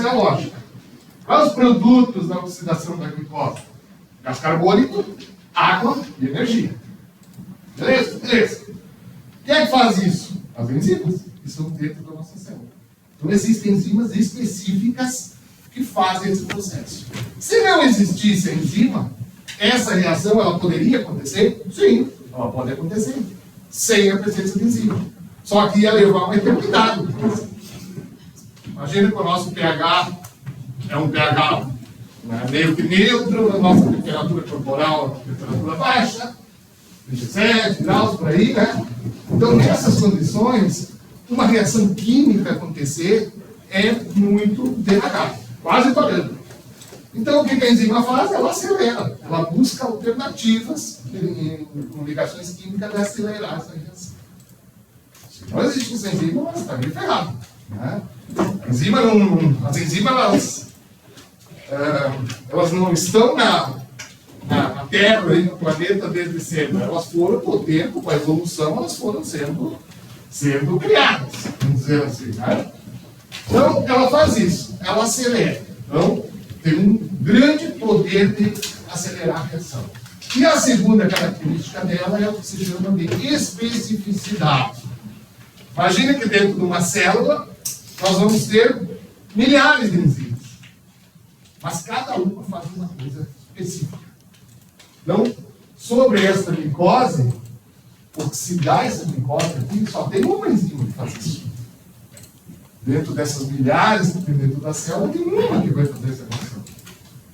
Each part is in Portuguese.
a lógica. Quais os produtos da oxidação da glicose? Gás carbônico, água e energia. Beleza? Beleza. Quem é que faz isso? As enzimas, que são dentro da nossa célula. Então, existem enzimas específicas que fazem esse processo. Se não existisse a enzima, essa reação ela poderia acontecer? Sim, ela pode acontecer. Sem a presença de enzima. Só que ia levar uma eternidade. Imagina que o nosso pH é um pH meio que neutro, a nossa temperatura corporal é uma temperatura baixa, 27 graus por aí, né? Então, nessas condições, uma reação química acontecer é muito devagar, quase parando. Então, o que a enzima faz? Ela acelera, ela busca alternativas com ligações químicas de acelerar essa reação. Se não existe essa enzima, ela está bem ferrada. Né? As enzimas, elas não estão na Terra, aí no planeta desde sempre. Elas foram, com o tempo, com a evolução, elas foram sendo criadas, vamos dizer assim. Né? Então, ela faz isso, ela acelera. Então, tem um grande poder de acelerar a reação. E a segunda característica dela é o que se chama de especificidade. Imagina que dentro de uma célula, nós vamos ter milhares de enzimas. Mas cada uma faz uma coisa específica. Então, sobre essa glicose, oxidar essa glicose aqui, só tem uma enzima que faz isso. Dentro dessas milhares que tem dentro da célula, tem uma que vai fazer essa reação.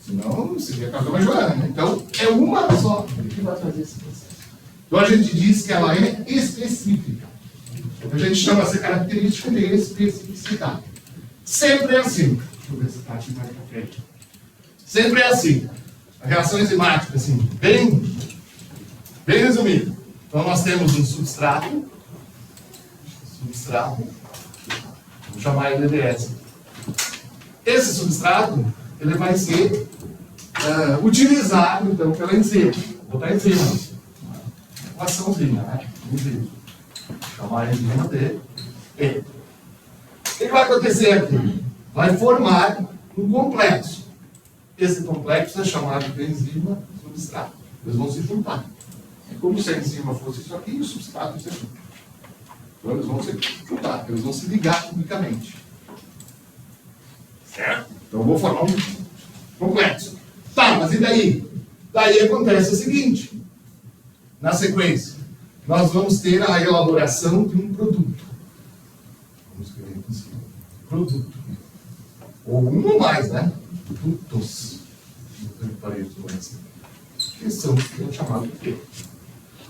Senão, seria a casa da Joana, né? Então, é uma só que vai fazer esse processo. Então, a gente diz que ela é específica. A gente chama essa característica de especificidade. Sempre é assim. Deixa eu ver se está aqui mais para frente. Sempre é assim. A reação enzimática, assim, bem resumido. Então, nós temos um substrato, vou chamar ele de S. Esse substrato, ele vai ser utilizado, então, pela enzima. Vou botar enzima. Uma açãozinha, né? Enzima. Vou chamar a enzima de E. O que vai acontecer aqui? Vai formar um complexo. Esse complexo é chamado de enzima substrato. Eles vão se juntar. É como se a enzima fosse isso aqui e o substrato isso aqui. Então eles vão se juntar, eles vão se ligar quimicamente. Certo? Então eu vou formar um complexo. Tá, mas e daí? Daí acontece o seguinte. Na sequência, nós vamos ter a elaboração de um produto. Vamos escrever aqui em cima. Produto. Ou um ou mais, né? Produtos. Que são chamados de quê?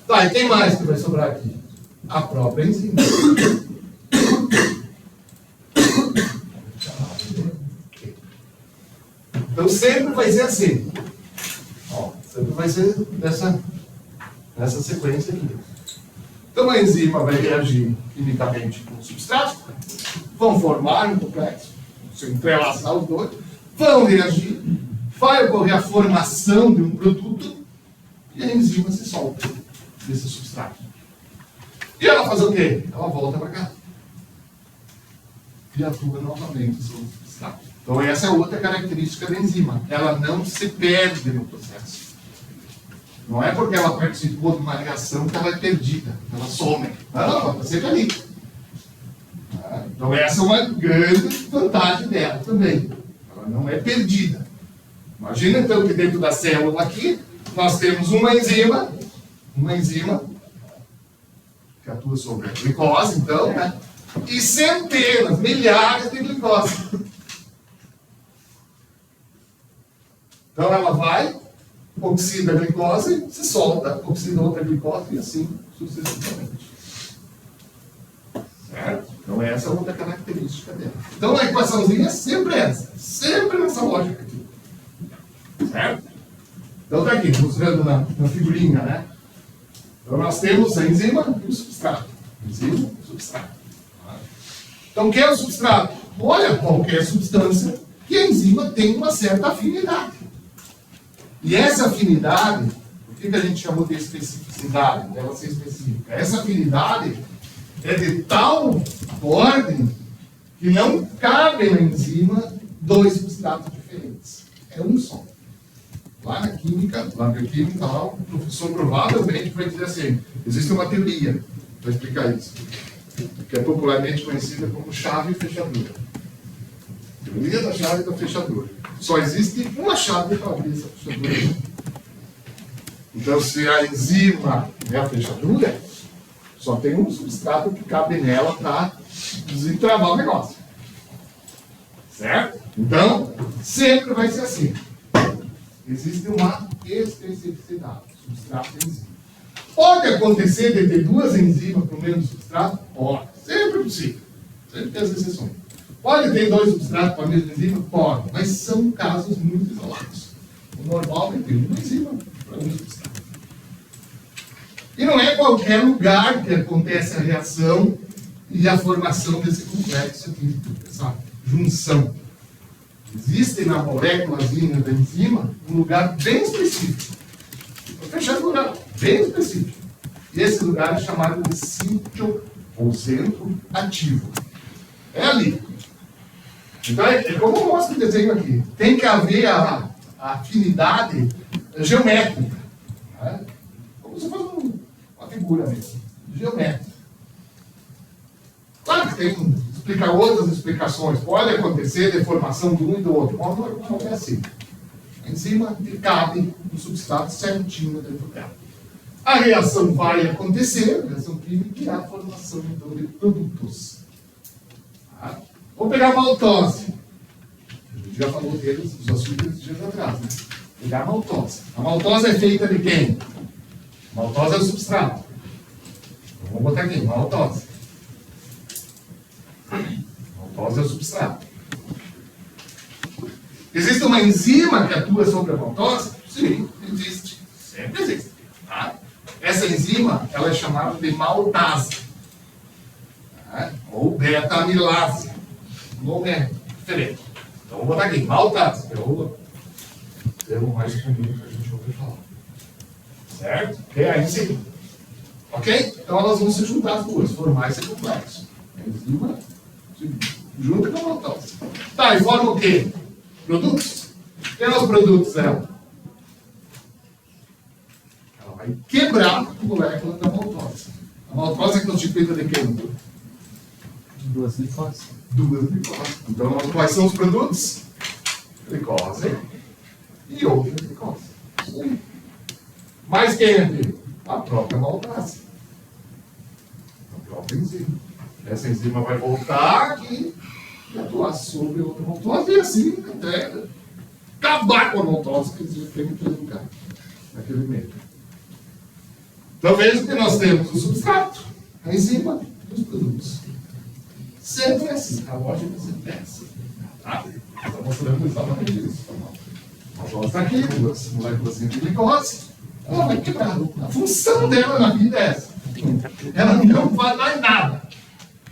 Tá, e tem mais que vai sobrar aqui? A própria enzima. Então sempre vai ser assim. Ó, sempre vai ser nessa sequência aqui. Então a enzima vai reagir quimicamente com o substrato, vão formar um complexo, se entrelaçar os dois, vão reagir, vai ocorrer a formação de um produto e a enzima se solta desse substrato. E ela faz o quê? Ela volta para cá. E atua novamente sobre o substrato. Então essa é outra característica da enzima. Ela não se perde no processo. Não é porque ela participou de uma reação que ela é perdida, ela some. Não, ela está sempre ali. Então essa é uma grande vantagem dela também. Ela não é perdida. Imagina então que dentro da célula aqui, nós temos uma enzima que atua sobre a glicose, então, né? E centenas, milhares de glicose. Então ela vai, oxida a glicose, se solta, oxida outra glicose e assim sucessivamente. Certo? Então essa é outra característica dela. Então a equaçãozinha é sempre essa, sempre nessa lógica aqui. Certo? Então está aqui, mostrando na figurinha, né? Então nós temos a enzima e o substrato. Enzima e substrato. Então o que é o substrato? Olha, qualquer substância que a enzima tem uma certa afinidade. E essa afinidade, o que a gente chamou de especificidade? Dela ser específica. Essa afinidade é de tal ordem que não cabe na enzima dois substratos diferentes. É um só. Lá na química, lá, o professor provavelmente vai dizer assim, existe uma teoria para explicar isso, que é popularmente conhecida como chave e fechadura. Teoria da chave e da fechadura. Só existe uma chave para abrir essa fechadura. Então, se a enzima é a fechadura, só tem um substrato que cabe nela para desentravar o negócio. Certo? Então, sempre vai ser assim. Existe uma especificidade, substrato e enzima. Pode acontecer de ter duas enzimas para o mesmo substrato? Pode. Sempre é possível. Sempre tem as exceções. Pode ter dois substratos para a mesma enzima? Pode. Mas são casos muito isolados. O normal é ter uma enzima para um substrato. E não é qualquer lugar que acontece a reação e a formação desse complexo aqui, essa junção. Existe na moléculazinha da enzima um lugar bem específico. Vou fechar o lugar, bem específico. E esse lugar é chamado de sítio ou centro ativo. É ali. Então, é como mostra o desenho aqui. Tem que haver a afinidade geométrica. Né? Como se fosse uma figura mesmo. Geométrica. Claro que tem explicar outras explicações. Pode acontecer deformação de um e do outro. Mas não é assim. A enzima cabe no substrato certinho dentro dela. A reação vai acontecer, a reação química, e a formação então, de produtos. Tá? Vou pegar a maltose. A gente já falou deles, dos açúcares dias atrás. Né? Pegar a maltose. A maltose é feita de quem? A maltose é o substrato. Então, vamos botar aqui, maltose. Maltose é o substrato. Existe uma enzima que atua sobre a maltose? Sim, existe. Sempre existe. Tá? Essa enzima ela é chamada de maltase. Tá? Ou beta-amilase. O nome é diferente. Então vou botar aqui, maltase. É o termo mais comum que a gente ouve falar. Certo? É a enzima. Ok? Então elas vão se juntar as duas, formar esse complexo. A enzima junto com a maltose. Tá, e forma o quê? Produtos? Quem são os produtos dela? Ela vai quebrar a molécula da maltose. A maltose é constituída de quê? Duas glicoses. Duas glicoses. Então, quais são os produtos? Glicose e outra glicose. Mas quem aqui? A própria maltase. A própria enzima. Essa enzima vai voltar aqui e atuar sobre outra maltose e assim até acabar com a maltose que tem naquele lugar, naquele meio. Então veja que nós temos o substrato, a enzima e os produtos. Sempre é assim, a lógica sempre é essa. Tá? Estou mostrando exatamente isso. A maltose está aqui, duas moléculas de glicose, ela vai quebrar. A função dela na vida é essa. Ela não vai dar nada.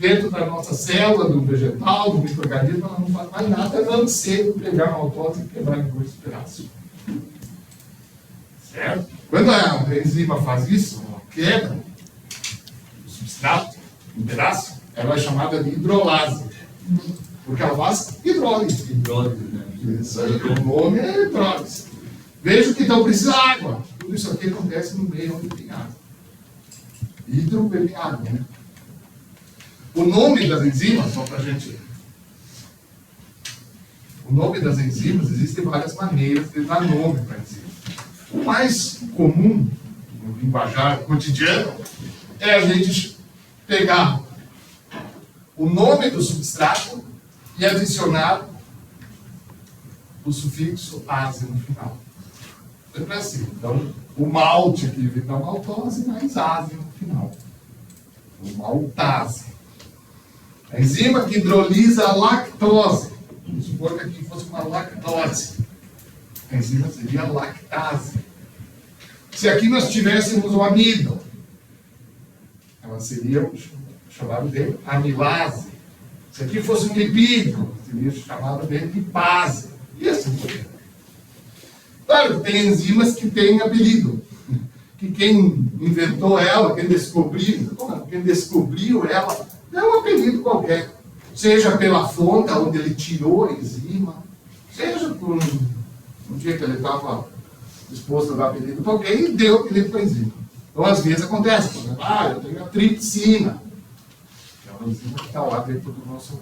Dentro da nossa célula, do vegetal, do micro-organismo, ela não faz mais nada, a não ser pegar a maltose e quebrar em dois pedaços. Certo? Quando a enzima faz isso, ela quebra o substrato em pedaço, ela é chamada de hidrolase. Porque ela faz hidrólise. Hidrólise, né? Isso aí, o nome é hidrólise. Veja que então precisa de água. Tudo isso aqui acontece no meio onde tem água. Hidro vem água, né? O nome das enzimas, só para a gente. O nome das enzimas, existem várias maneiras de dar nome para enzima. O mais comum, no linguajar cotidiano, é a gente pegar o nome do substrato e adicionar o sufixo ase no final. Sempre assim. Então, o malte aqui vem da maltose, mais ase no final. O maltase. A enzima que hidrolisa a lactose. Vamos supor que aqui fosse uma lactose. A enzima seria a lactase. Se aqui nós tivéssemos o amido, ela seria chamada de amilase. Se aqui fosse um lipídico, seria chamada de lipase. E assim por diante. Claro que tem enzimas que têm apelido. Que quem inventou ela, quem descobriu ela, deu um apelido qualquer. seja pela fonte onde ele tirou a enzima, seja por um dia que ele estava disposto a dar apelido para alguém e deu apelido para a enzima. Então, às vezes acontece, por exemplo, eu tenho a tripsina, que é uma enzima que está lá dentro do nosso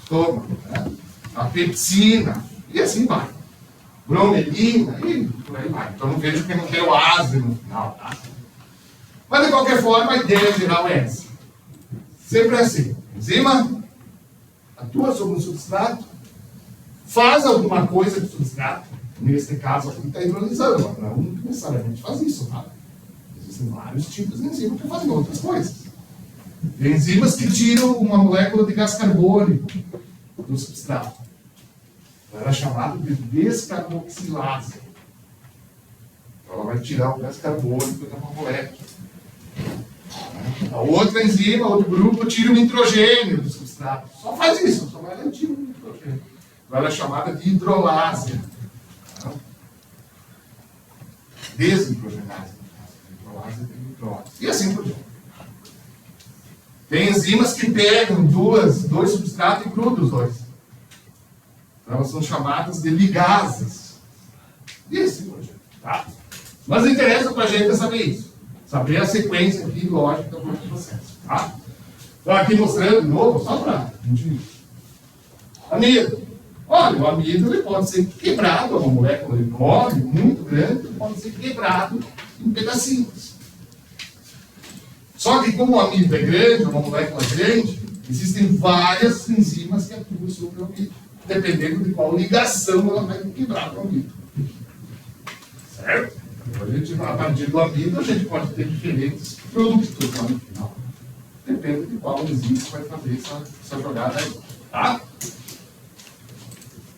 estômago, né? A pepsina, e assim vai. Bromelina, e por aí vai. Então, não vejo que não tem o ASE no final, tá? Mas, de qualquer forma, a ideia geral é essa. Sempre é assim. Enzima atua sobre um substrato, faz alguma coisa com o substrato. Nesse caso aqui está hidrolisando, mas não necessariamente faz isso, tá? Existem vários tipos de enzimas que fazem outras coisas. Tem enzimas que tiram uma molécula de gás carbônico do substrato. Ela é chamada de descarboxilase. Então, ela vai tirar o gás carbônico da molécula. A outra enzima, outro grupo, tira o nitrogênio do substrato. Só faz isso, só vai lá e tira o nitrogênio. Ela é chamada de hidrolase. Deshidrogenase. E assim por diante. Tem enzimas que pegam dois substratos e grudam os dois. Então, elas são chamadas de ligases. E assim por diante. Tá? Mas interessa para a gente saber isso. Saber a sequência aqui lógica do processo. Tá? Então, aqui mostrando de novo, só para a gente. Amido. Olha, o amido ele pode ser quebrado, é uma molécula enorme, muito grande, ele pode ser quebrado em pedacinhos. Só que como o amido é grande, é uma molécula grande, existem várias enzimas que atuam sobre o amido, dependendo de qual ligação ela vai quebrar com o amido. Certo? Então, a partir do amido, a gente pode ter diferentes produtos lá no final. Depende de qual enzima vai fazer essa jogada aí. Tá?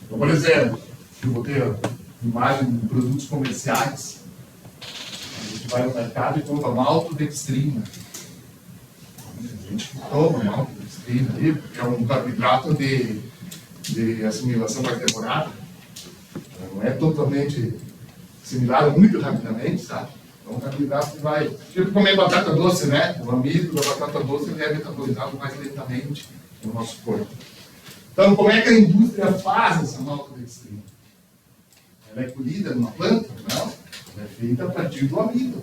Então, por exemplo, eu botei a imagem de produtos comerciais. A gente vai no mercado e compra maltodextrina. A gente toma maltodextrina aí, porque é um carboidrato de assimilação mais demorada. Não é totalmente assimilado muito rapidamente, sabe? Então, um carboidrato que vai... Tipo comer batata doce, né? O amido da batata doce ele é metabolizado mais lentamente no nosso corpo. Então, como é que a indústria faz essa maltodextrina? Ela é colhida numa planta? Não. Ela é feita a partir do amido.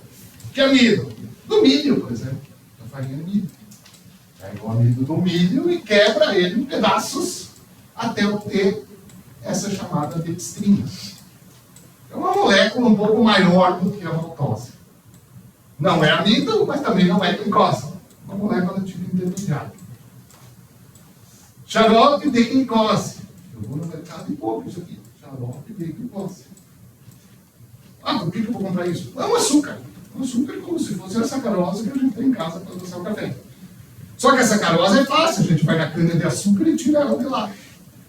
Que amido? Do milho, por exemplo. Da farinha de milho. Pega o amido do milho e quebra ele em pedaços até obter essa chamada dextrina. É uma molécula um pouco maior do que a maltose. Não é amido, mas também não é glicose. Uma molécula de tipo intermediário. Xarope de glicose. Eu vou no mercado e compro isso aqui. Xarope de glicose. Por que eu vou comprar isso? É um açúcar. Um açúcar como se fosse a sacarose que a gente tem em casa para adoçar o café. Só que a sacarose é fácil. A gente vai na cana de açúcar e tira ela de lá.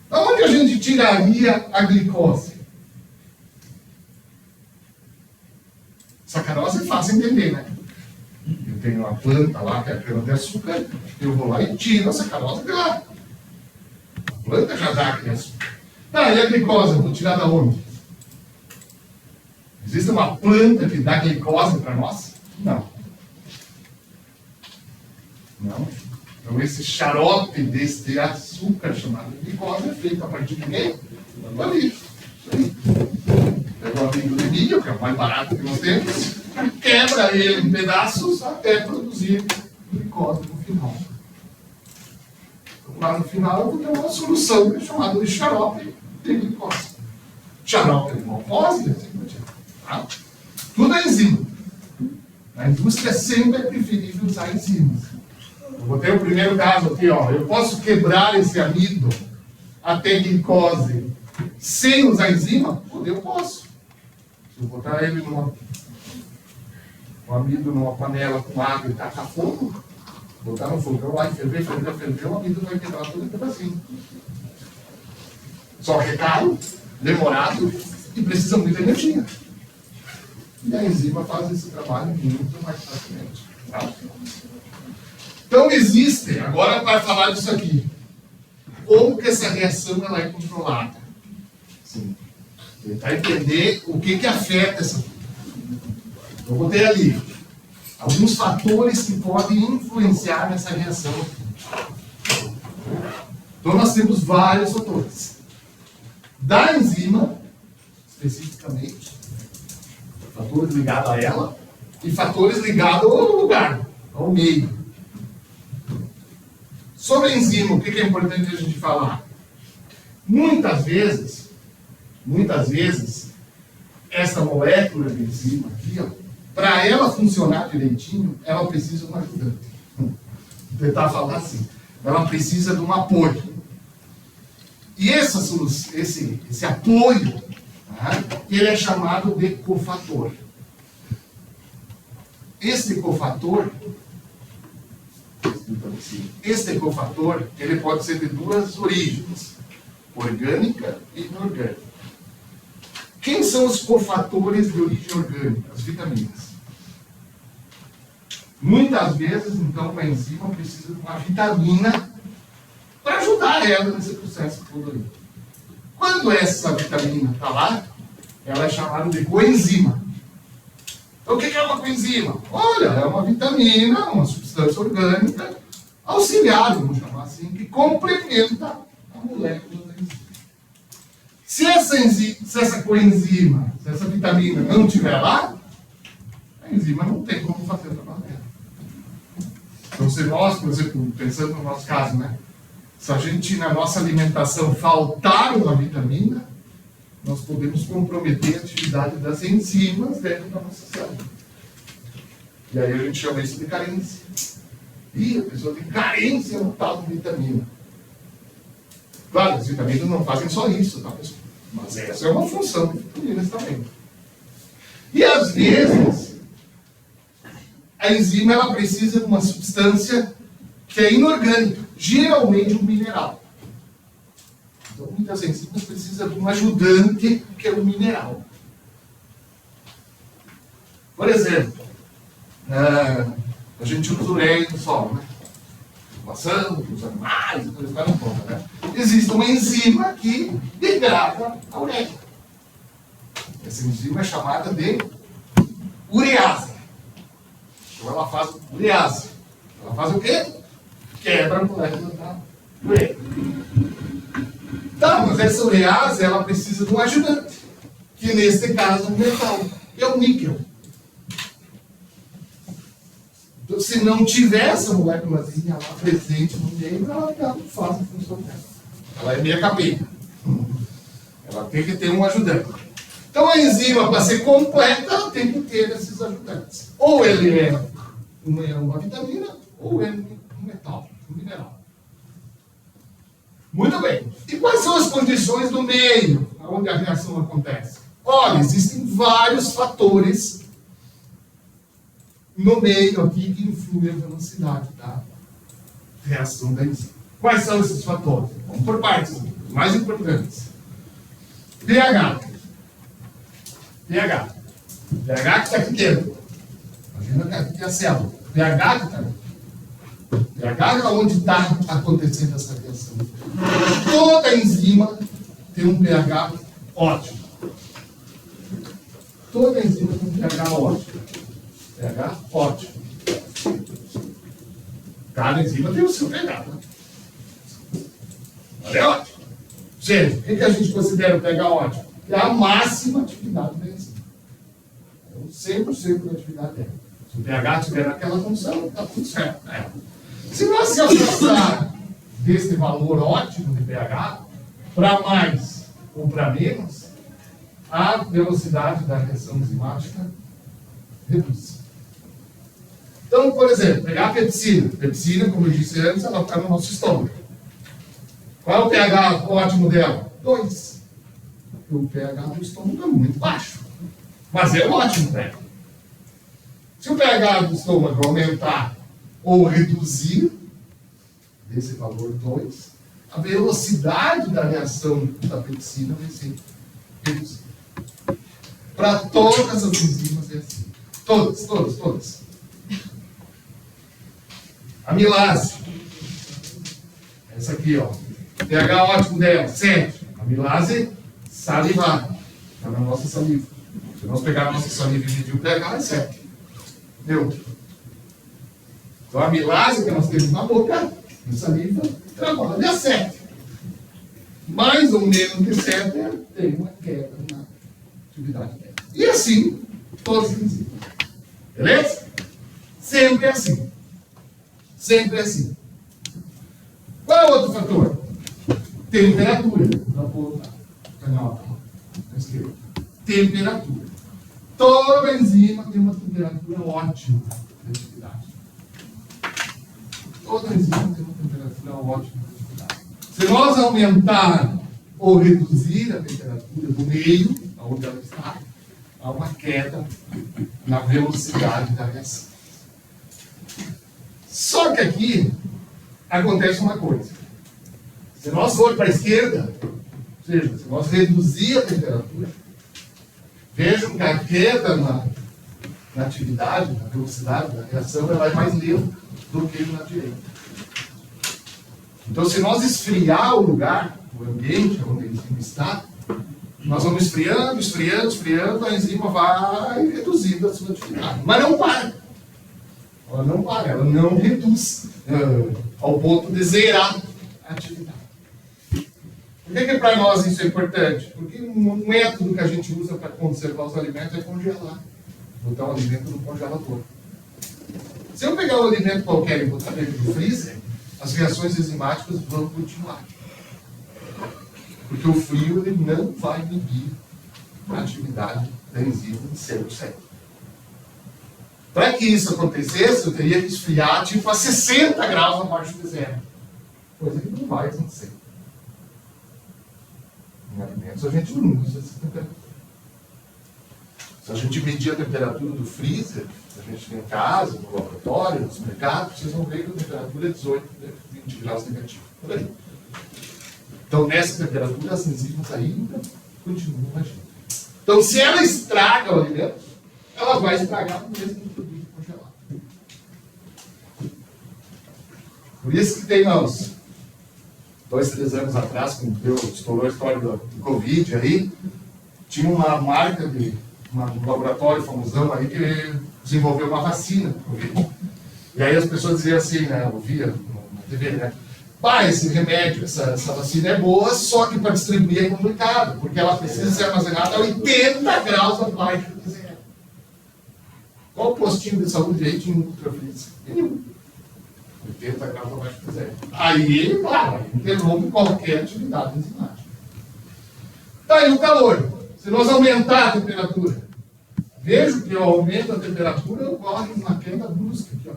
Onde a gente tiraria a glicose? Sacarose é fácil entender, né? Eu tenho uma planta lá que é a cana de açúcar. Eu vou lá e tiro a sacarose de lá. A planta já dá aquele açúcar. E a glicose, eu vou tirar da onde? Existe uma planta que dá glicose para nós? Não. Não. Então esse xarope desse açúcar chamado glicose é feito a partir de quem? Do amido. Isso aí. Pega o amido de milho, que é o mais barato que nós temos, quebra ele em pedaços até produzir glicose no final. Lá no final eu vou ter uma solução que é chamada de xarope de glicose. Xarope de glicose, assim por diante. Tá? Tudo é enzima. Na indústria sempre é preferível usar enzimas. Eu botei o primeiro caso aqui, ó. Eu posso quebrar esse amido até glicose sem usar enzima? Eu posso. Se eu botar ele o amido numa panela com água e tacar fogo, botar no fogão lá e ferver, o amido vai quebrar todo em pedacinho. Só que é caro, demorado e precisa muita energia. E a enzima faz esse trabalho muito mais facilmente. Tá? Então existe, agora para falar disso aqui, como que essa reação ela é controlada? Sim. Tentar entender o que afeta essa. Eu botei ali alguns fatores que podem influenciar nessa reação. Então nós temos vários fatores. Da enzima, especificamente, fatores ligados a ela e fatores ligados ao lugar, ao meio. Sobre a enzima, o que é importante a gente falar? Muitas vezes, essa molécula de enzima aqui, para ela funcionar direitinho, ela precisa de um ajudante. Vou tentar falar assim. Ela precisa de um apoio. E esse apoio, ele é chamado de cofator. Este cofator, ele pode ser de duas origens, orgânica e inorgânica. Quem são os cofatores de origem orgânica? As vitaminas. Muitas vezes, então, a enzima precisa de uma vitamina para ajudar ela nesse processo todo aí. Quando essa vitamina está lá, ela é chamada de coenzima. Então, o que é uma coenzima? Olha, é uma vitamina, uma substância orgânica auxiliar, vamos chamar assim, que complementa a molécula da enzima. Se essa coenzima, se essa vitamina não estiver lá, a enzima não tem como fazer o trabalho dela. Então, se nós, por exemplo, pensando no nosso caso, se a gente, na nossa alimentação, faltar uma vitamina, nós podemos comprometer a atividade das enzimas dentro da nossa célula. E aí a gente chama isso de carência. E a pessoa tem carência no tal de vitamina. Claro, as vitaminas não fazem só isso, tá, pessoal? Mas essa é uma função de vitaminas também. E às vezes, a enzima ela precisa de uma substância que é inorgânica, geralmente um mineral. Então, muitas enzimas precisam de um ajudante que é um mineral. Por exemplo, a gente usa ureia no solo, passando, os animais, eles não conta, Existe uma enzima que degrada a ureia. Essa enzima é chamada de urease. Então ela faz urease. Ela faz o quê? Quebra a molécula da ureia. Tá, mas essa urease ela precisa de um ajudante, que neste caso é um metal, que é o níquel. Então, se não tiver essa moléculazinha lá presente no meio, ela não faz a função dela. Ela é meia capenga. Ela tem que ter um ajudante. Então a enzima, para ser completa, ela tem que ter esses ajudantes. Ou ele é uma vitamina, ou é um metal, um mineral. Muito bem. E quais são as condições do meio onde a reação acontece? Olha, existem vários fatores no meio aqui que influem a velocidade da reação da enzima. Quais são esses fatores? Vamos por partes, os mais importantes. pH. pH que está aqui dentro. Imagina que aqui é a célula. pH que está aqui. pH é onde está acontecendo essa reação. Toda enzima tem um pH ótimo. Toda enzima tem um pH ótimo. pH ótimo. Cada enzima tem o seu pH. É ótimo. Gente, o que a gente considera o pH ótimo? É a máxima atividade da enzima. É o 100% da atividade dela. Se o pH estiver naquela função, está tudo certo. Se nós se afastar desse valor ótimo de pH, para mais ou para menos, a velocidade da reação enzimática reduz. Então, por exemplo, pegar a pepsina. Pepsina, como eu disse antes, ela está no nosso estômago. Qual é o pH ótimo dela? 2. O pH do estômago é muito baixo. Mas é ótimo pH. Se o pH do estômago aumentar ou reduzir, desse valor 2, a velocidade da reação da pepsina vai ser reduzida. Para todas as enzimas é assim. Todas. Amilase. Essa aqui, ó. pH ótimo dela, 7. Amilase salivar. Está na nossa saliva. Se nós pegarmos a nossa saliva e medir o pH, é 7. Neutro. Então a amilase que nós temos na boca, na saliva, trabalha a 7. mais ou menos de 7, tem uma queda na atividade dela. E assim, todas as enzimas. Beleza? Sempre assim. Sempre assim. Qual é o outro fator? Temperatura. Canal à esquerda. Temperatura. Toda enzima tem uma temperatura ótima de atividade. Toda enzima tem uma temperatura ótima de atividade. Se nós aumentar ou reduzir a temperatura do meio, onde ela está, há uma queda na velocidade da reação. Só que aqui acontece uma coisa. Se nós for para a esquerda, ou seja, se nós reduzir a temperatura, vejam que a queda na atividade, na velocidade da reação, ela é mais lenta do que na direita. Então, se nós esfriar o lugar, o ambiente onde a enzima está, nós vamos esfriando, esfriando, esfriando, a enzima vai reduzindo a sua atividade. Mas não para. Ela não para, ela não reduz ao ponto de zerar a atividade. Por que para nós isso é importante? Porque um método que a gente usa para conservar os alimentos é congelar. Botar o alimento no congelador. Se eu pegar um alimento qualquer e botar dentro do freezer, as reações enzimáticas vão continuar. Porque o frio ele não vai inibir a atividade da enzima em seu cérebro. Para que isso acontecesse, eu teria que esfriar tipo a 60 graus abaixo de zero. Coisa que não vai acontecer. Em alimentos a gente não usa essa temperatura. Se a gente medir a temperatura do freezer, a gente tem em casa, no laboratório, nos mercados, vocês vão ver que a temperatura é 18, 20 graus negativo. Por aí. Então, nessa temperatura, as enzimas ainda continuam agindo. Então, se ela estraga o alimento, ela vai estragar o mesmo produto congelado. Por isso que tem uns 2, 3 anos atrás, quando estourou a história do Covid aí, tinha uma marca de um laboratório famosão aí que desenvolveu uma vacina do Covid. E aí as pessoas diziam assim, né, eu via na TV, né? Esse remédio, essa vacina é boa, só que para distribuir é complicado, porque ela precisa ser armazenada a 80 graus abaixo de zero. Qual postinho de saúde aí tinha um ultrafreeze? Nenhum. 80 graus abaixo de zero. Aí, claro, interrompe qualquer atividade enzimática. Tá aí o calor. Se nós aumentar a temperatura, vejo que o aumento da temperatura ocorre uma queda brusca aqui, ó,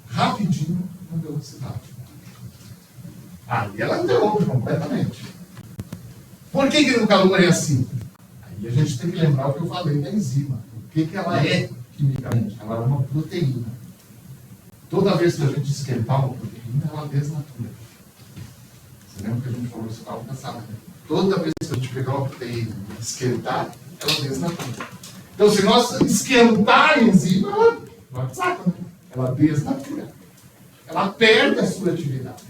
rapidinho na velocidade. Aí ela interrompe completamente. Por que no calor é assim? Aí a gente tem que lembrar o que eu falei da enzima. O que ela é quimicamente? Ela é uma proteína. Toda vez que a gente esquentar uma proteína, ela desnatura. Você lembra que a gente falou isso na aula passada, né? Toda vez que a gente pegar uma proteína e esquentar, ela desnatura. Então, se nós esquentar a enzima, ela vai pro saco, né? Ela desnatura. Ela perde a sua atividade.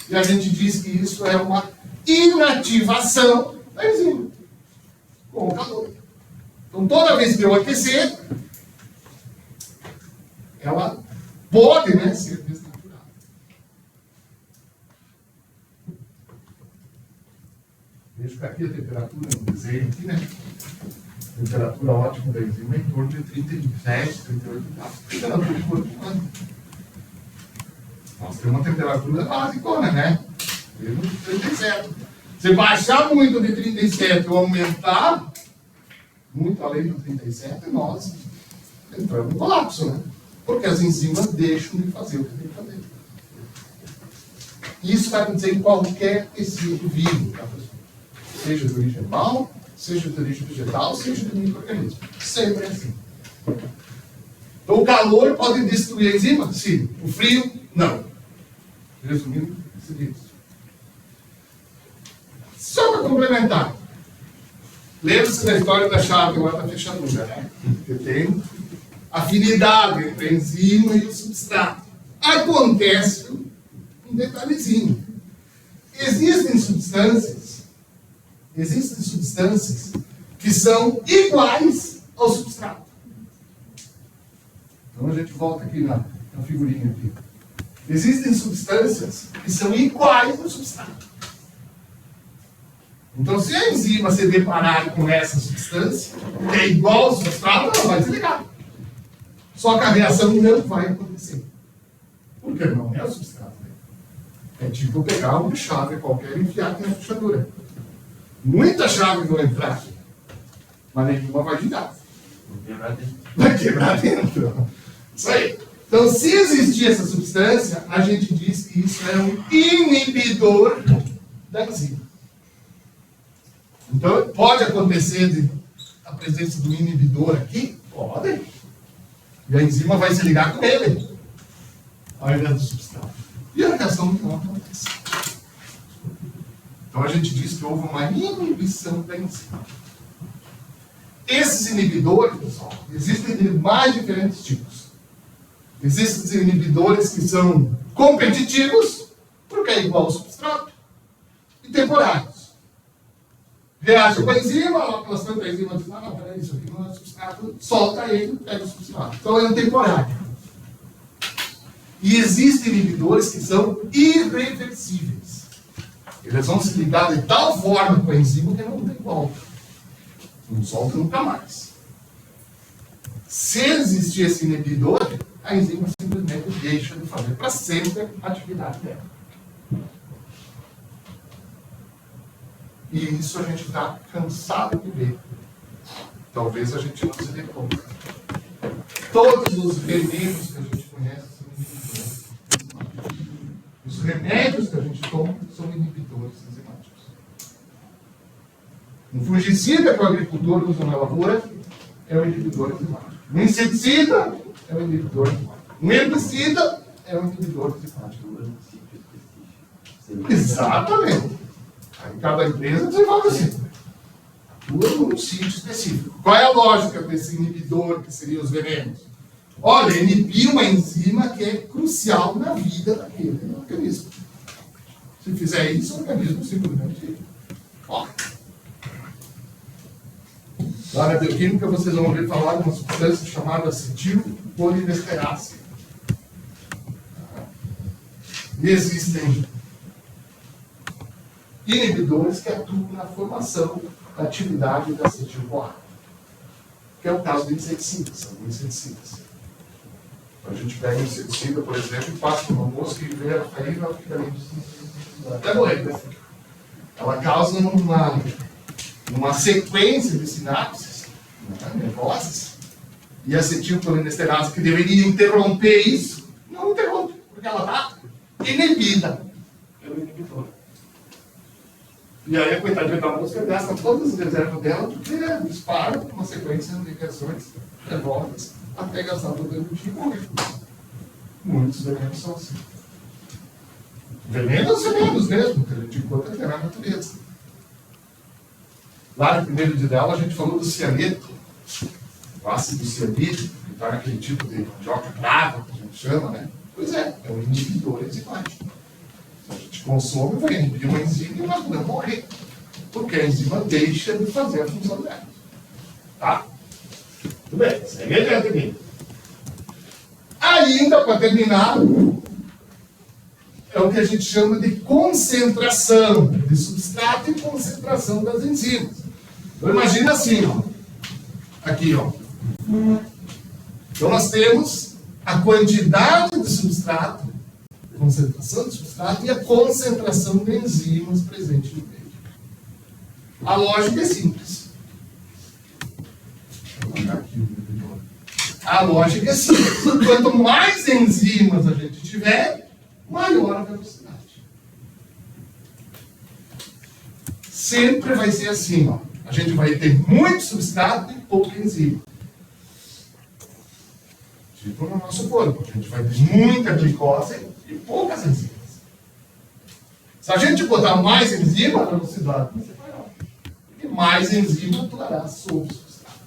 E a gente diz que isso é uma inativação da enzima com o calor. Então, toda vez que eu aquecer, ela pode, né, ser desnaturada. Vejo que aqui a temperatura, no desenho aqui, né? A temperatura ótima da enzima é em torno de 37, 38 graus. Temperatura de corpo humano. Nós temos uma temperatura basicona, né? 37. Se baixar muito de 37 ou aumentar muito além do 37, nós entramos no colapso, né? Porque as enzimas deixam de fazer o que tem que fazer. Isso vai acontecer em qualquer tecido vivo, tá, pessoal? Seja de origem animal, seja de origem vegetal, seja de micro-organismo. Sempre é assim. Então o calor pode destruir a enzima? Sim. O frio? Não. Resumindo, seria isso. Só para complementar. Lembra-se da história da chave lá da fechadura, né? Que tem afinidade entre a enzima e o substrato. Acontece um detalhezinho. Existem substâncias que são iguais ao substrato. Então a gente volta aqui na figurinha aqui. Existem substâncias que são iguais ao substrato. Então, se a enzima se deparar com essa substância, que é igual ao substrato, ela vai desligar. Só que a reação não vai acontecer. Porque não é o substrato. É tipo pegar uma chave qualquer e enfiar aqui na fechadura. Muitas chaves vão entrar, mas nenhuma vai girar. Vai quebrar dentro. Isso aí. Então, se existir essa substância, a gente diz que isso é um inibidor da enzima. Então, pode acontecer a presença do inibidor aqui? Pode. E a enzima vai se ligar com ele, ao invés do substrato. E a reação não acontece. Então, a gente diz que houve uma inibição da enzima. Esses inibidores, pessoal, existem de mais diferentes tipos. Existem inibidores que são competitivos, porque é igual ao substrato, e temporários. Reage com a enzima, a plastante da enzima diz, não, peraí, isso aqui não é substrato, solta ele, pega o substrato. Então é um temporário. E existem inibidores que são irreversíveis. Eles vão se ligar de tal forma com a enzima que não tem volta. Não solta nunca mais. Se existir esse inibidor, a enzima simplesmente deixa de fazer para sempre a atividade dela. E isso a gente está cansado de ver. Talvez a gente não se dê conta. Todos os remédios que a gente conhece são inibidores. Os remédios que a gente toma são inibidores enzimáticos. Um fungicida que o agricultor usa na lavoura é um inibidor enzimático. Um inseticida é um inibidor enzimático. Um herbicida é um inibidor enzimático. Exatamente. Aí cada empresa desenvolve assim. Atua num sítio específico. Qual é a lógica desse inibidor que seria os venenos? Olha, inibir uma enzima que é crucial na vida daquele organismo. Se fizer isso, o organismo simplesmente morre. Lá na bioquímica vocês vão ouvir falar de uma substância chamada acetilcolinesterase. E existem inibidores que atuam na formação da atividade da acetil-CoA, que é o caso de inseticidas, são inseticidas. A gente pega um inseticida, por exemplo, e passa uma mosca e vê ela cair na fica ali. Até morrer, né? Ela causa uma sequência de sinapses, nervosas, e a acetilcolinesterase, que deveria interromper isso, não interrompe, porque ela está inibida pelo inibidor. E aí a coitadinha da mosca gasta todas as reservas dela, porque dispara uma sequência de reações nervosas até gastar todo o energia e morrer. Muitos venenos são assim. Venenos mesmo, que a gente encontra na natureza. Lá no primeiro dia dela, a gente falou do cianeto, o ácido cianídrico, que está naquele tipo de mandioca brava, que a gente chama, né? Pois é um inibidor enzimático. Se a gente consome, vai inibir uma enzima e nós vamos morrer. Porque a enzima deixa de fazer a função dela. Tá? Tudo bem, segue adiante aqui. Ainda, para terminar, é o que a gente chama de concentração de substrato e concentração das enzimas. Então, imagina assim, ó. Aqui, ó. Então, nós temos a quantidade de substrato, a concentração de substrato e a concentração de enzimas presente no meio. A lógica é simples. Vou colocar aqui o medidor. A lógica é simples. Quanto mais enzimas a gente tiver, maior a velocidade. Sempre vai ser assim, ó. A gente vai ter muito substrato e pouca enzima. Tipo no nosso corpo, a gente vai ter muita glicose e poucas enzimas. Se a gente botar mais enzima, a velocidade vai ser maior. Porque mais enzima atuará sobre o substrato.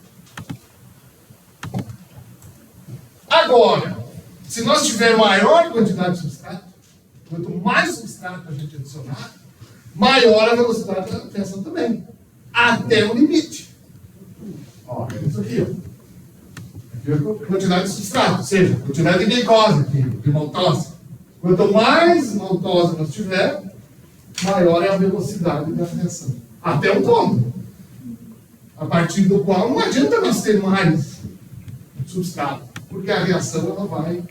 Agora, se nós tivermos maior quantidade de substrato, quanto mais substrato a gente adicionar, maior a velocidade da reação também. Até o limite. Ó, isso aqui, ó. Aqui é a quantidade de substrato, ou seja, a quantidade de glicose aqui, de maltose. Quanto mais maltose nós tivermos, maior é a velocidade da reação. Até um ponto. A partir do qual não adianta nós ter mais substrato, porque a reação ela vai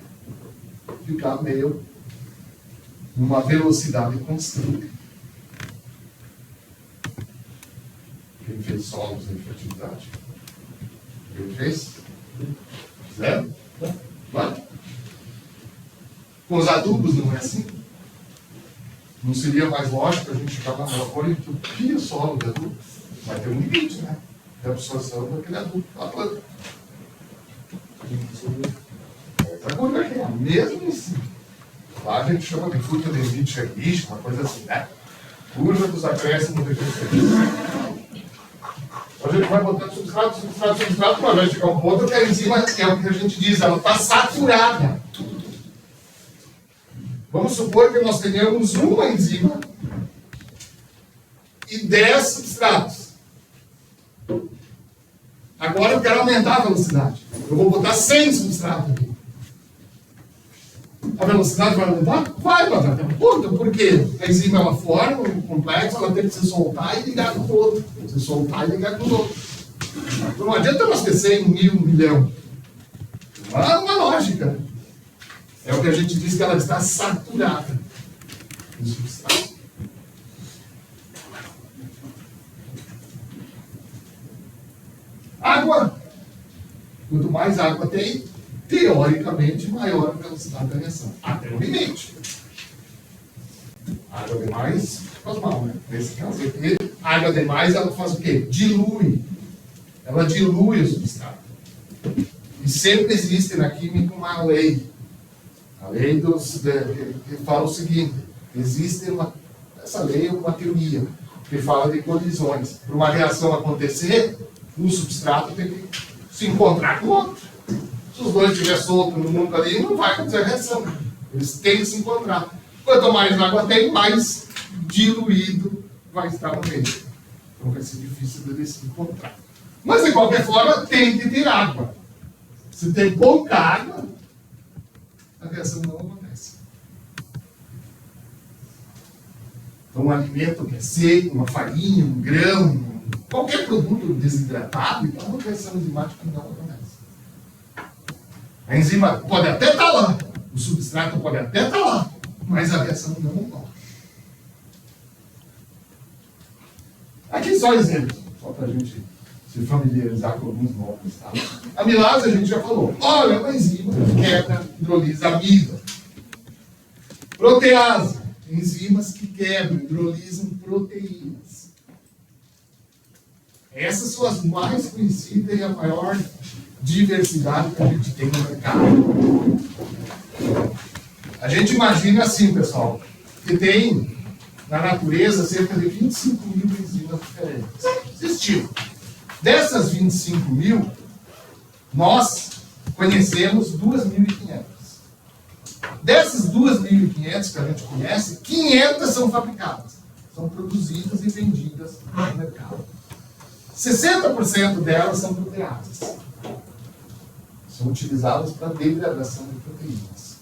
ficar meio numa velocidade constante. Quem fez solos em fertilidade? Quem fez? Zero? Vai. Com os adubos não é assim? Não seria mais lógico a gente chegar na lavoura e entupir o solo de adubo? Vai ter um limite, né? De absorção daquele adubo da planta. Outra coisa aqui, é mesmo em si. Lá a gente chama de curva de Limite-Cherlich, uma coisa assim, né? Curva dos acréscimos de crescimento. Hoje a gente vai botando substrato, mas vai chegar um ponto que a enzima, é o que a gente diz, ela está saturada. Vamos supor que nós tenhamos uma enzima e 10 substratos. Agora eu quero aumentar a velocidade. Eu vou botar 100 substratos aqui. A velocidade vai aumentar? Vai, mas até um ponto. Por quê? A enzima ela forma um complexo, ela tem que se soltar e ligar com o outro. Se soltar e ligar com o outro. Então não adianta nós ter 100, 1000, 1 milhão. Não é uma lógica. É o que a gente diz que ela está saturada de substrato. Água. Quanto mais água tem, teoricamente, maior a velocidade da reação. Até o limite. Água demais faz mal, né? Nesse caso aqui, água demais, ela faz o quê? Dilui. Ela dilui o substrato. E sempre existe na química uma lei. A lei que fala o seguinte: essa lei é uma teoria que fala de colisões. Para uma reação acontecer, um substrato tem que se encontrar com o outro. Se os dois estiverem soltos no mundo ali, não vai acontecer a reação. Eles têm que se encontrar. Quanto mais água tem, mais diluído vai estar no meio. Então vai ser difícil de eles se encontrar. Mas de qualquer forma, tem que ter água. Se tem pouca água, a reação não acontece. Então, um alimento que é seco, uma farinha, um grão, qualquer produto desidratado, então uma reação enzimática não acontece. A enzima pode até estar lá, o substrato pode até estar lá, mas a reação não ocorre. Aqui só exemplos, só para a gente se familiarizar com alguns nomes. Tá? Amilase a gente já falou. Olha, é uma enzima que quebra, hidrolisa amida. Protease, enzimas que quebram, hidrolisam proteínas. Essas são as mais conhecidas e a maior diversidade que a gente tem no mercado. A gente imagina assim, pessoal, que tem na natureza cerca de 25 mil enzimas diferentes. Existiu. Dessas 25 mil, nós conhecemos 2.500. Dessas 2.500 que a gente conhece, 500 são fabricadas. São produzidas e vendidas no mercado. 60% delas são proteases. São utilizadas para degradação de proteínas.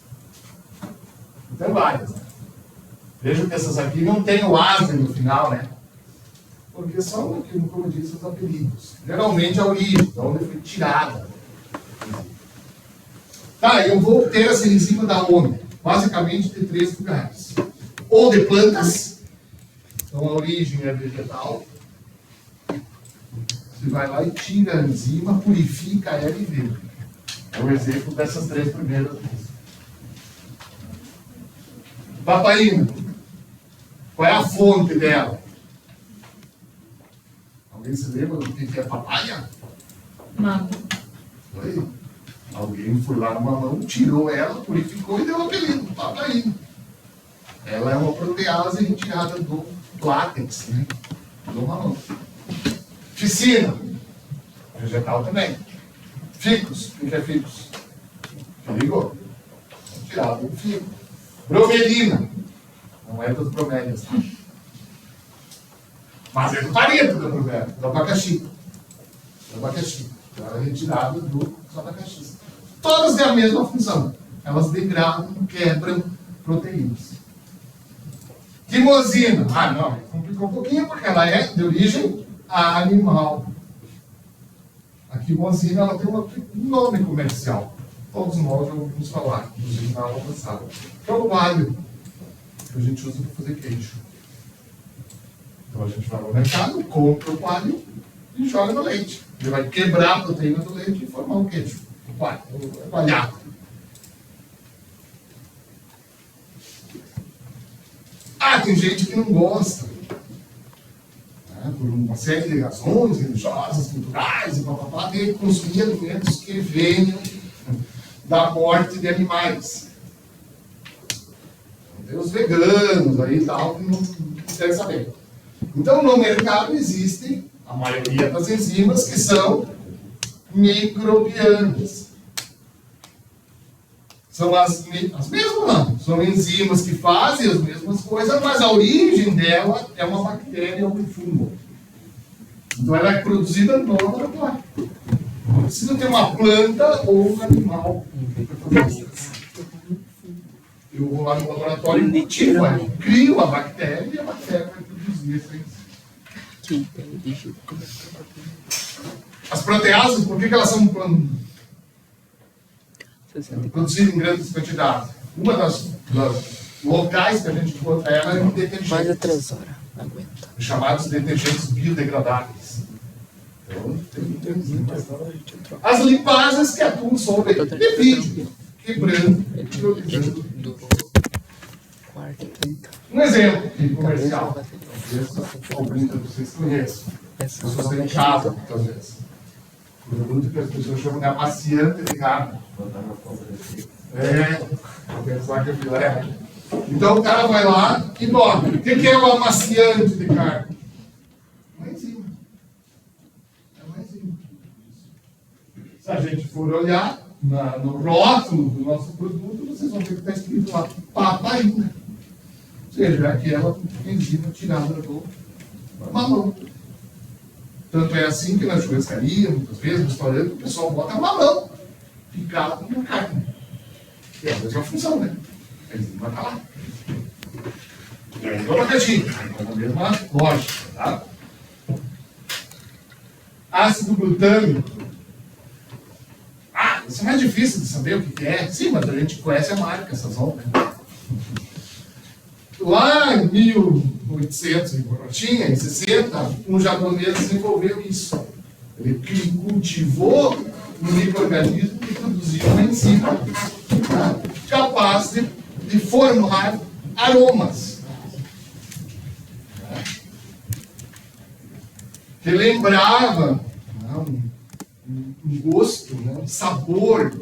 Então, várias, né? Vejam que essas aqui não tem o ase no final, né? Porque são, como eu disse, os apelidos. Geralmente a origem, de onde foi tirada. Tá, eu vou ter essa enzima da onde? Basicamente de 3 lugares. Ou de plantas, então a origem é vegetal. Você vai lá e tira a enzima, purifica ela e vê. É o exemplo dessas 3 primeiras. Papaina. Qual é a fonte dela? Alguém se lembra do que é papaya? Mamão. Foi. Alguém foi lá no mamão, tirou ela, purificou e deu o apelido, papaina. Ela é uma protease retirada do látex, né? Do mamão. Ficina. Vegetal também. Ficus. O que é ficus? Figo. Tirado do figo. Bromelina. Não é das bromélias, tá? Mas é do parente da bromélia, do abacaxi. Do abacaxi. Ela é retirada dos abacaxis. Todas têm a mesma função. Elas degradam, quebram proteínas. Quimosina. Ah, não, complicou um pouquinho porque ela é de origem animal. A quimosina ela tem um nome comercial. Todos nós já ouvimos falar, inclusive na aula passada. Que é o alho, que a gente usa para fazer queijo. Então a gente vai no mercado, compra o alho e joga no leite. Ele vai quebrar a proteína do leite e formar um queijo. O alho, o alhado. Ah, tem gente que não gosta. Né? Por uma série de razões religiosas, culturais e papapá, tem que consumir alimentos que venham da morte de animais. Tem os veganos aí e tal, que não querem saber. Então, no mercado existem a maioria das enzimas que são microbianas. São as mesmas, não. São enzimas que fazem as mesmas coisas, mas a origem dela é uma bactéria ou um fungo. Então, ela é produzida no laboratório. Não precisa ter uma planta ou um animal para fazer isso. Eu vou lá no laboratório e cultivo, crio a bactéria e a bactéria vai produzir essa enzima. As proteases, por que elas são produzidas em grandes quantidades? Uma das locais que a gente encontra ela é em detergentes. Mais de 3 horas, não aguenta. Chamados detergentes biodegradáveis. Então, as lipases que atuam sobre lipídio, quebrando, introduzindo. Um exemplo aqui, comercial. Talvez alguns de vocês conheçam. As pessoas têm em casa, muitas vezes. O produto que as pessoas chamam de amaciante de carne. Vou pensar que aquilo é. Então o cara vai lá e bota. O que é o amaciante de carne? Uma enzima. É uma enzima. Se a gente for olhar no rótulo do nosso produto, vocês vão ver que está escrito lá papaina. Ou seja, é aquela enzima tirada do mamão. Tanto é assim que na churrascaria, muitas vezes, no restaurante, o pessoal bota mamão picado na carne. E é a mesma função, né? A enzima está lá. E aí, o abacate, é a mesma lógica, tá? Ácido glutâmico. Ah, isso é mais difícil de saber o que é. Sim, mas a gente conhece a marca, essas ondas. Lá em 1800, em 60, um japonês desenvolveu isso. Ele cultivou um micro-organismo que produzia uma enzima capaz de formar aromas. Que lembrava um gosto, um sabor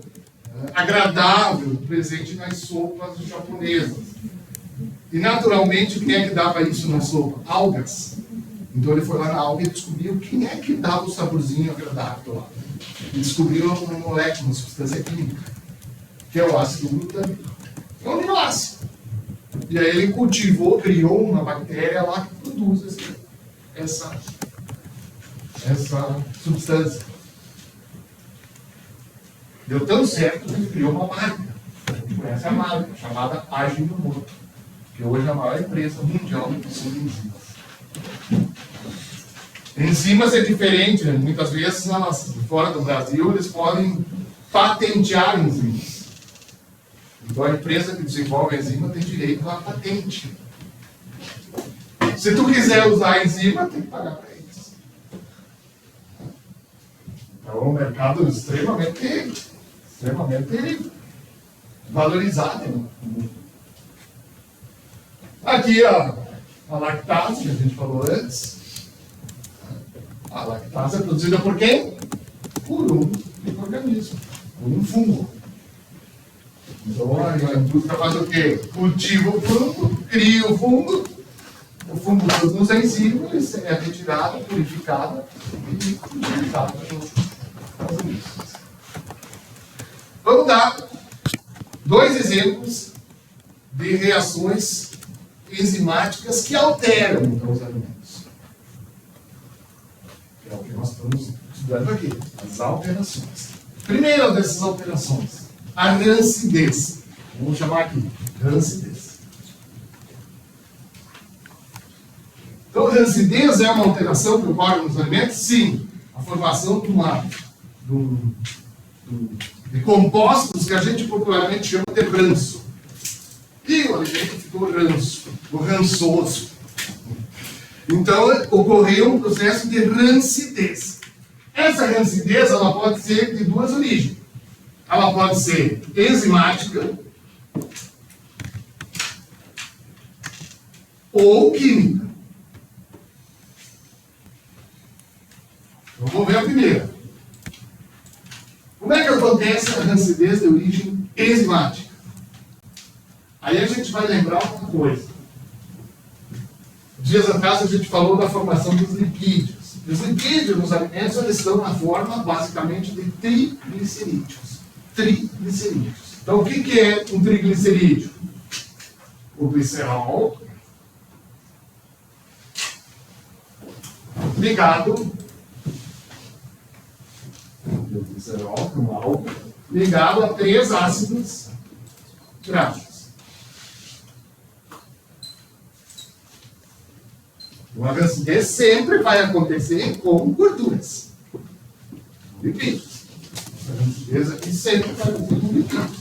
agradável presente nas sopas japonesas. E naturalmente, quem é que dava isso na sopa? Algas. Então ele foi lá na alga e descobriu quem é que dava o saborzinho agradável lá. E descobriu uma molécula, uma substância química, que é o ácido glutâmico. É um aminoácido. E aí ele cultivou, criou uma bactéria lá que produz essa substância. Deu tão certo que ele criou uma marca. A gente conhece a marca, chamada Ajinomoto, que hoje é a maior empresa mundial de produção de enzimas. Enzimas é diferente, né? Muitas vezes fora do Brasil eles podem patentear enzimas. Então a empresa que desenvolve a enzima tem direito à patente. Se tu quiser usar a enzima, tem que pagar para eles. Então é um mercado extremamente valorizado, né? Aqui a lactase, que a gente falou antes. A lactase é produzida por quem? Por um micro-organismo, por um fungo. Então a indústria faz o quê? Cultiva o fungo, cria o fungo produz a enzima, é retirada, purificada e utilizada nas indústrias. Vamos dar 2 exemplos de reações enzimáticas que alteram então, os alimentos. Que é o que nós estamos estudando aqui, as alterações. Primeira dessas alterações, a rancidez. Vamos chamar aqui, rancidez. rancidez é uma alteração que ocorre nos alimentos? Sim. A formação de compostos que a gente popularmente chama de ranço. E o alimento ficou ranço, ficou rançoso. Então, ocorreu um processo de rancidez. Essa rancidez, ela pode ser de duas origens. Ela pode ser enzimática ou química. Então, vamos ver a primeira. Como é que acontece a rancidez de origem enzimática? Aí a gente vai lembrar uma coisa. Dias atrás a gente falou da formação dos lipídios. Os lipídios nos alimentos eles estão na forma basicamente de triglicerídeos. Triglicerídeos. Então o que é um triglicerídeo? O glicerol ligado ligado a 3 ácidos graxos. Uma rancidez sempre vai acontecer com gorduras. Lipídios. A rancidez aqui sempre vai acontecer com lipídios.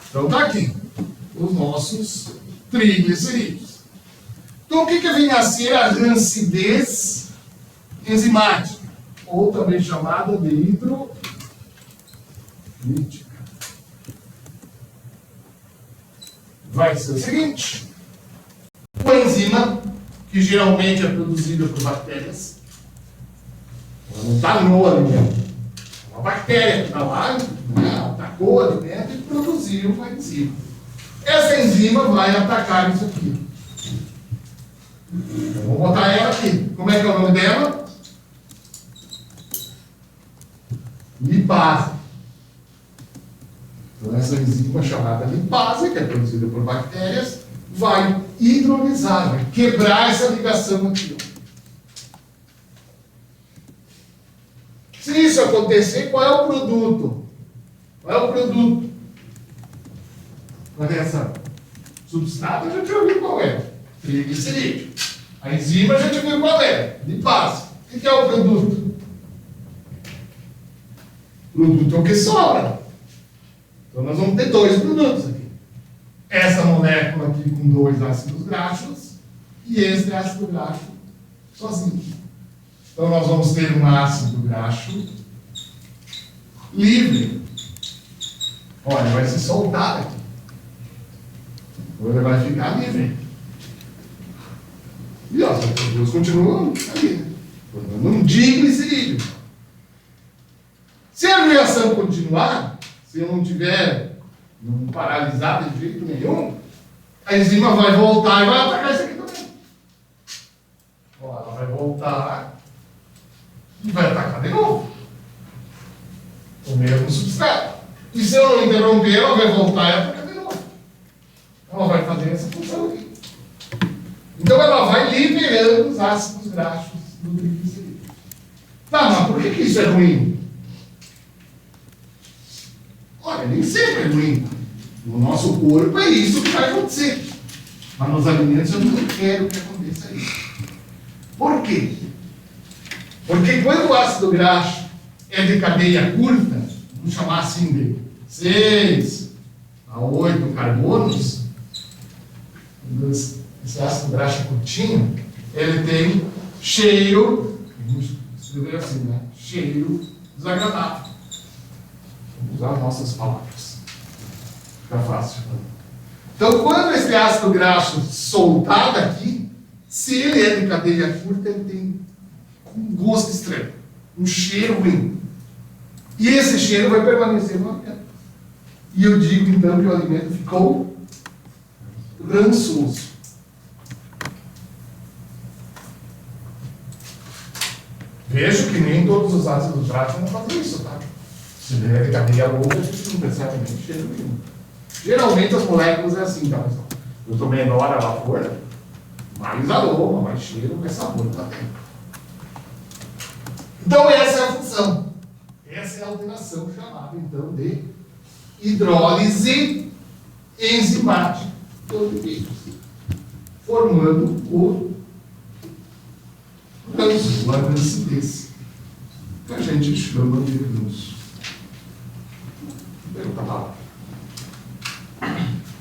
Então tá aqui os nossos triglicerídeos. Então o que vem a ser a rancidez enzimática? Ou também chamada de hidrolítica. Vai ser o seguinte: uma enzima, que geralmente é produzida por bactérias, ela não está no alimento. É uma bactéria que está lá, atacou o alimento e produziu uma enzima. Essa enzima vai atacar isso aqui. Então, vou botar ela aqui. Como é que é o nome dela? Lipase. Então, essa enzima chamada lipase, que é produzida por bactérias, vai hidrolisar, vai quebrar essa ligação aqui. Se isso acontecer, qual é o produto? Qual é o produto? Essa substrato a gente já viu qual é. Triglicerídeo. A enzima a gente viu qual é. Lipase. O que é o produto? O produto é o que sobra. Então nós vamos ter 2 produtos aqui. Essa molécula aqui com 2 ácidos graxos e esse ácido graxo sozinho. Então nós vamos ter um ácido graxo livre. Olha, vai se soltar aqui. Então ele vai ficar livre. E ó, as duas continuam ali, formando um diglicerídeo. Se a reação continuar, se eu não paralisar de jeito nenhum, a enzima vai voltar e vai atacar isso aqui também. Ó, ela vai voltar e vai atacar de novo. O mesmo substrato. E se eu não interromper, ela vai voltar e atacar de novo. Ela vai fazer essa função aqui. Então ela vai liberando os ácidos graxos do triglicerídeo. Tá, mas por que isso é ruim? Olha, nem sempre é ruim. No nosso corpo é isso que vai acontecer. Mas nos alimentos eu não quero que aconteça isso. Por quê? Porque quando o ácido graxo é de cadeia curta, vamos chamar assim de 6 a 8 carbonos, esse ácido graxo curtinho, ele tem cheiro, vamos escrever assim, né? Cheiro desagradável. Vamos usar nossas palavras. Fica fácil. Então, quando esse ácido graxo soltar daqui, se ele é de cadeia curta, ele tem um gosto estranho, um cheiro ruim. E esse cheiro vai permanecer no alimento. E eu digo então que o alimento ficou rançoso. Vejo que nem todos os ácidos graxos vão fazer isso, tá? Se ele é de cadeia longa, a gente não percebe nem cheiro nenhum. Geralmente as moléculas é assim, tá, pessoal? Quanto menor ela for, mais aroma, mais cheiro, mais sabor ela tem. Então essa é a função. Essa é a alteração chamada então de hidrólise enzimática dos lipídios, formando o transborda de acidez, que a gente chama de ranço. Outra palavra.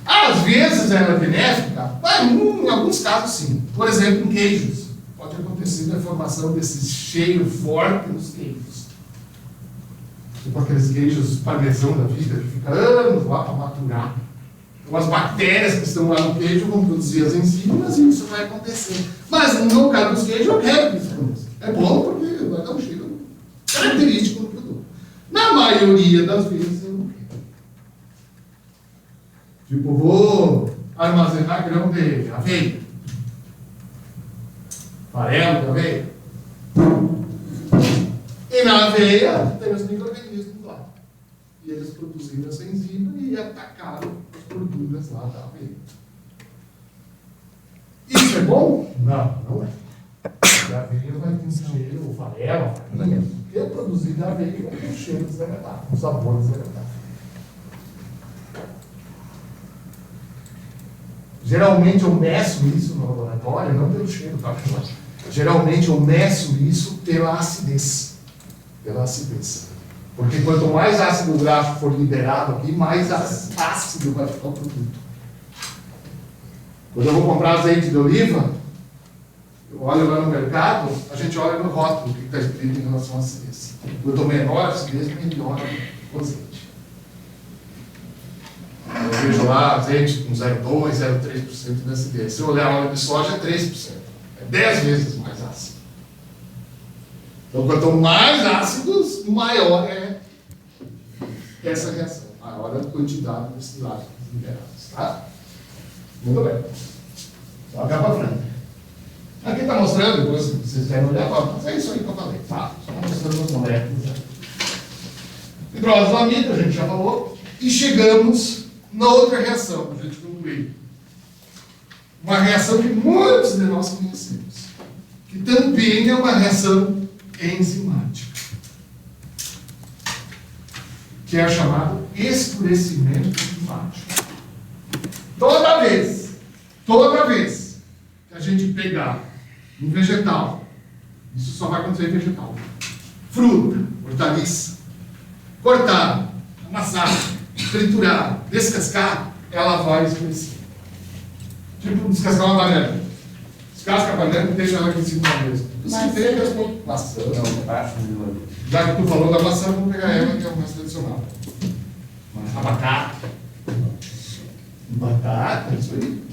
Às vezes ela é benéfica, mas em alguns casos sim. Por exemplo, em queijos. Pode acontecer a formação desse cheiro forte nos queijos. Tipo aqueles queijos parmesão da vida, que fica anos lá para maturar. Então as bactérias que estão lá no queijo vão produzir as enzimas e isso vai acontecer. Mas no caso dos queijos eu quero que isso aconteça. É bom porque vai dar um cheiro característico no produto. Na maioria das vezes eu não quero. Tipo, vou armazenar grão de aveia. Farelo de aveia. E na aveia tem os micro-organismos lá. E eles produziram essa enzima e atacaram as gorduras lá da aveia. Isso é bom? Não, não é. A aveia vai ter um cheiro, o farelo, a farinha, que é produzido da aveia vai ter um cheiro desagradável, um sabor desagradável. Geralmente eu meço isso no laboratório, não pelo cheiro, tá? Geralmente eu meço isso pela acidez. Pela acidez. Porque quanto mais ácido graxo for liberado aqui, mais ácido vai ficar o produto. Quando eu vou comprar azeite de oliva, eu olho lá no mercado, a gente olha no rótulo o que está escrito em relação à acidez. Quanto menor a acidez, melhor o azeite. Eu vejo lá azeite com 0,2%, 0,3% de acidez. Se eu olhar óleo de soja, é 3%. É 10 vezes mais ácido. Então, quanto mais ácidos, maior é essa reação. Maior a quantidade desses ácidos liberados. Tá? Muito bem. Então, cá para frente. Aqui está mostrando, depois se vocês querem olhar, mas é isso aí que eu falei. Tá? Estou mostrando as moléculas. Hidroxilamida, a gente já falou. E chegamos na outra reação, para a gente concluir. Uma reação que muitos de nós conhecemos, que também é uma reação enzimática, que é chamado escurecimento enzimático. Toda vez que a gente pegar um vegetal, isso só vai acontecer em vegetal, fruta, hortaliça, cortar, amassar, triturar, descascar, ela vai escurecer. Tipo, descascar uma banana. Descasca a banana e deixa ela aqui em cima da mesa. Maçã. Não, baixo de olho. Já que tu falou da maçã, vamos pegar ela, que é o mais tradicional. Abacate. Batata, isso aí.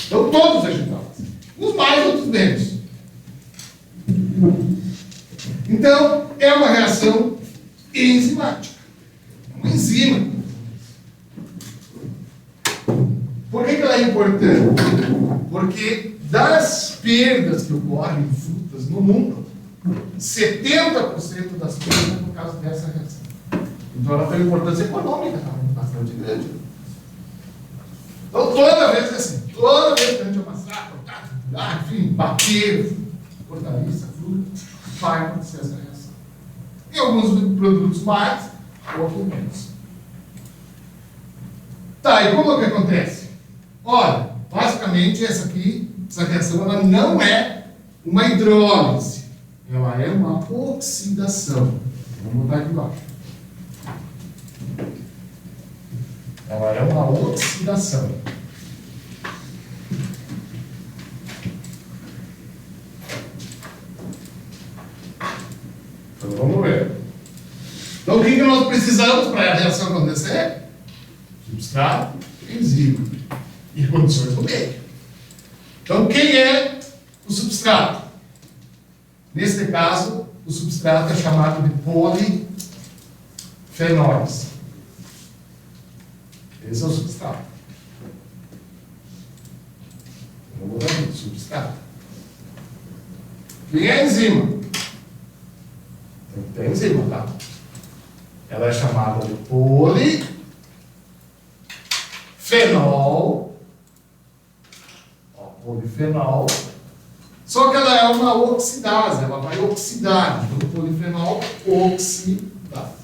Então, todos os vegetais. Uns mais, outros menos. Então, é uma reação enzimática. É uma enzima. Por que ela é importante? Porque das perdas que ocorrem em frutas no mundo, 70% das perdas é por causa dessa reação. Então ela tem importância econômica também, bastante grande. Então toda vez assim, toda vez que a gente amassar, cortar, triturar, enfim, bater, hortaliça, fruta, vai acontecer essa reação. Em alguns produtos mais, outros menos. Tá, e como é que acontece? Olha, basicamente essa reação ela não é uma hidrólise, ela é uma oxidação. Vamos botar aqui embaixo. Ela é uma oxidação. Então vamos ver. Então o que nós precisamos para a reação acontecer? Substrato, enzima e condições do meio. Então quem é o substrato? Neste caso, o substrato é chamado de polifenóis. Esse é o substrato. Vamos botar aqui, substrato. Quem é a enzima? Tem a enzima, tá? Ela é chamada de polifenol. Ó, polifenol. Só que ela é uma oxidase, ela vai oxidar. Então, o polifenol oxidase.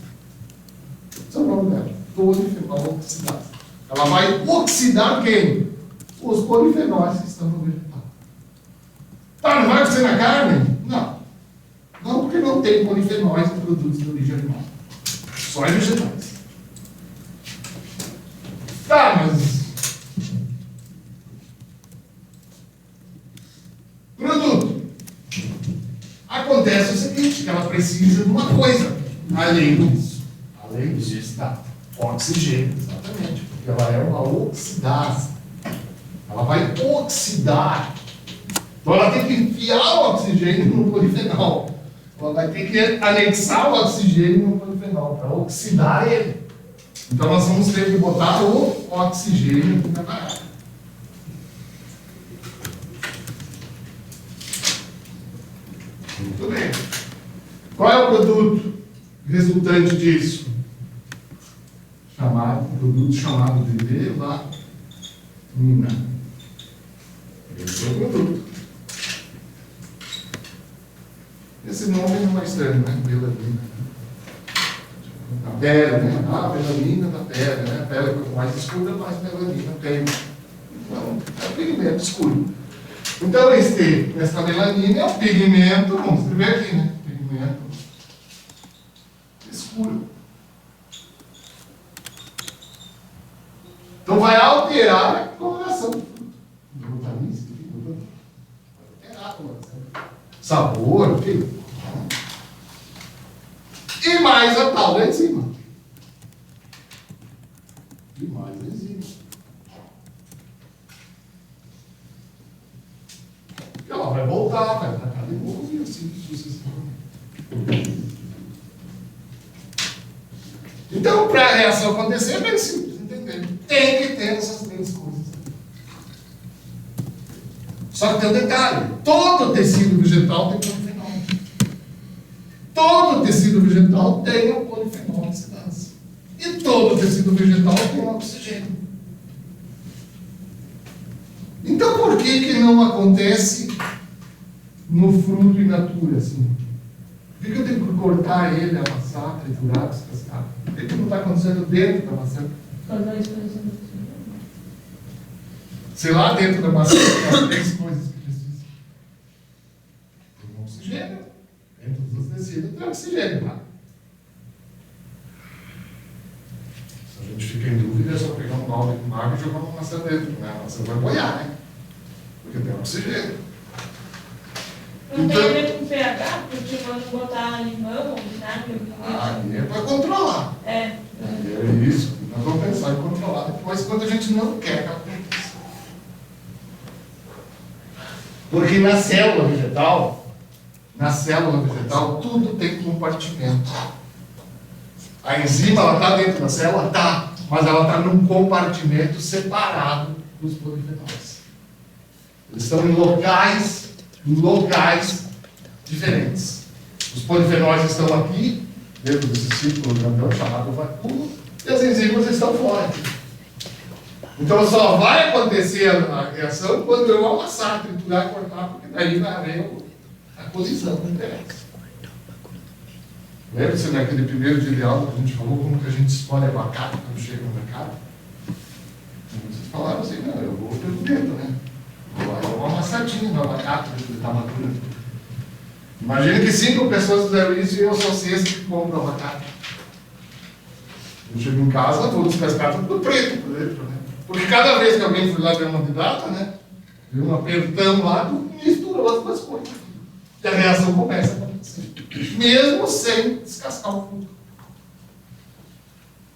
Esse é o nome dela. Polifenol oxidase. Ela vai oxidar quem? Os polifenóis que estão no vegetal. Tá, não vai acontecer na carne? Não. Não, porque não tem polifenóis em produtos de origem animal. Só em vegetais. Tá, mas... Produto. Acontece o seguinte, que ela precisa de uma coisa. Além disso. Além disso está oxigênio, exatamente. Porque ela é uma oxidase. Ela vai oxidar. Então ela tem que enfiar o oxigênio no polifenol. Ela vai ter que anexar o oxigênio no polifenol para oxidar ele. Então nós vamos ter que botar o oxigênio na parada. Muito bem. Qual é o produto resultante disso? Produto chamado de melanina. Esse é o produto. Esse nome não é estranho, né? Melanina. A pele, né? A melanina da pele, né? A pele quanto mais escura, mais melanina tem. Então, é um pigmento escuro. Então, essa melanina é um pigmento, vamos escrever aqui, né? Pigmento escuro. Então, vai alterar a coloração. Vai alterar a coloração. Sabor, enfim. E mais a tal da enzima. E mais a enzima. Ela vai voltar, vai para cá de novo e assim sucessivamente. Então, para a reação acontecer, é bem simples, entender. Tem que ter essas três coisas. Só que tem um detalhe: todo tecido vegetal tem polifenol. Todo tecido vegetal tem um polifenol oxidase. E todo tecido vegetal tem um oxigênio. Então, por que não acontece no fruto in natura, assim? Por que eu tenho que cortar ele, amassar, triturar, descascar? Por que não está acontecendo dentro da maçã? Sei lá, dentro da maçã tem as três coisas que precisam. Tem oxigênio. Dentro dos tecidos tem oxigênio lá. Se a gente fica em dúvida, é só pegar um balde de água e jogar uma maçã dentro, né? A maçã vai boiar, né? Porque tem oxigênio. Não tem a ver com pH, porque quando botar limão ou vinagre, é para controlar. É isso. Nós vamos pensar em controlar depois quando a gente não quer que aconteça. Porque na célula vegetal, tudo tem compartimento. A enzima, ela está dentro da célula? Tá. Mas ela está num compartimento separado dos polifenóis. Eles estão em locais diferentes. Os polifenóis estão aqui, dentro desse círculo grandão chamado vácuo, e as enzimas estão fora. Então só vai acontecer a reação quando eu amassar, triturar, cortar, porque daí vai haver a colisão do interesse. Lembra-se naquele primeiro dia de aula que a gente falou como que a gente escolhe abacate quando chega no mercado? Vocês falaram assim, não, eu vou pelo dedo, né? Eu vou dar uma amassadinha no abacate para ele estar maduro. Imagina que 5 pessoas fizeram isso e eu sou 6 que compro abacate. Eu chego em casa, vou descascar tudo preto por dentro, né? Porque cada vez que alguém foi lá ver uma didata, né? Viu um apertão lá, tu misturou as duas coisas. E a reação começa a acontecer. Mesmo sem descascar o fruto.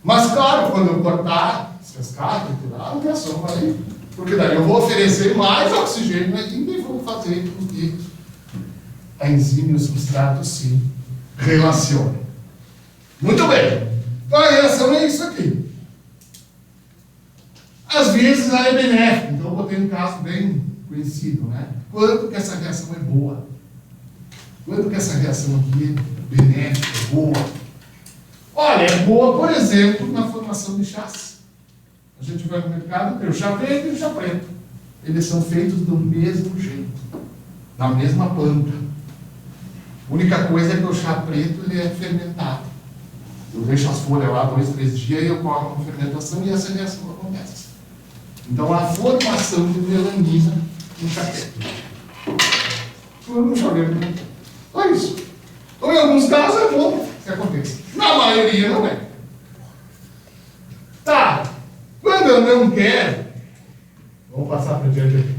Mas claro, quando eu cortar, descascar, triturar, a reação vai. Porque daí eu vou oferecer mais oxigênio ainda e vou fazer com que a enzima e o substrato se relacionem. Muito bem. Então a reação é isso aqui. Às vezes ela é benéfica. Então eu botei um caso bem conhecido, né? Quanto que essa reação é boa? Quanto que essa reação aqui é benéfica, boa? Olha, é boa, por exemplo, na formação de chás. A gente vai no mercado, tem o chá verde e o chá preto. Eles são feitos do mesmo jeito, da mesma planta. A única coisa é que o chá preto ele é fermentado. Eu deixo as folhas lá 2, 3 dias e eu coloco uma fermentação e essa reação acontece. Então, a formação de melanina no chá preto. eu não joguei muito. Só isso. Então, em alguns casos é bom que aconteça. Na maioria não é. Tá. Quando eu não quero, vamos passar para diante aqui.